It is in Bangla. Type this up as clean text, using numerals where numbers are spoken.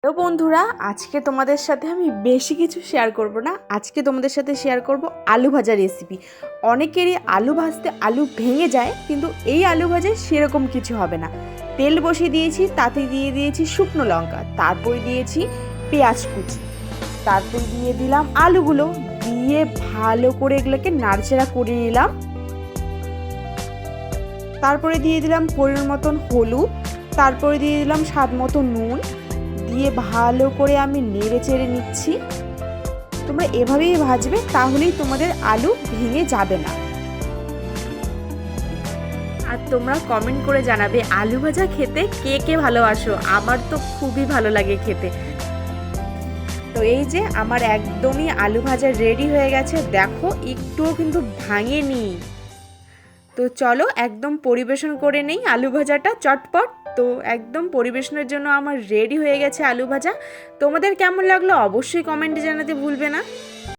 তো বন্ধুরা, আজকে তোমাদের সাথে আমি বেশি কিছু শেয়ার করব না। আজকে তোমাদের সাথে শেয়ার করব আলু ভাজা রেসিপি। অনেকেরই আলু ভাজতে আলু ভেঙে যায়, কিন্তু এই আলু ভাজায় সেরকম কিছু হবে না। তেল বসিয়ে দিয়েছি, তাতে দিয়ে দিয়েছি শুকনো লঙ্কা, তারপরে দিয়েছি পেঁয়াজ কুচি, তারপর দিয়ে দিলাম আলুগুলো, দিয়ে ভালো করে এগুলোকে নাড়াচাড়া করে নিলাম। তারপরে দিয়ে দিলাম পরিমাণ মতন হলুদ, তারপরে দিয়ে দিলাম স্বাদ মতো নুন, দিয়ে ভালো করে আমি নেড়ে চেড়ে নিচ্ছি। তোমরা এভাবেই ভাজবে, তাহলেই তোমাদের আলু ভেঙে যাবে না। আর তোমরা কমেন্ট করে জানাবে আলু ভাজা খেতে কে কে ভালোবাসো। আমার তো খুবই ভালো লাগে খেতে। তো এই যে আমার একদমই আলু ভাজা রেডি হয়ে গেছে, দেখো একটুও কিন্তু ভাঙেনি। তো চলো একদম পরিবেশন করে নেই আলু ভাজাটা চটপট। তো একদম পরিবেশনের জন্য আমার রেডি হয়ে গেছে আলু ভাজা। তোমাদের কেমন লাগলো অবশ্যই কমেন্টে জানাতে ভুলবে না।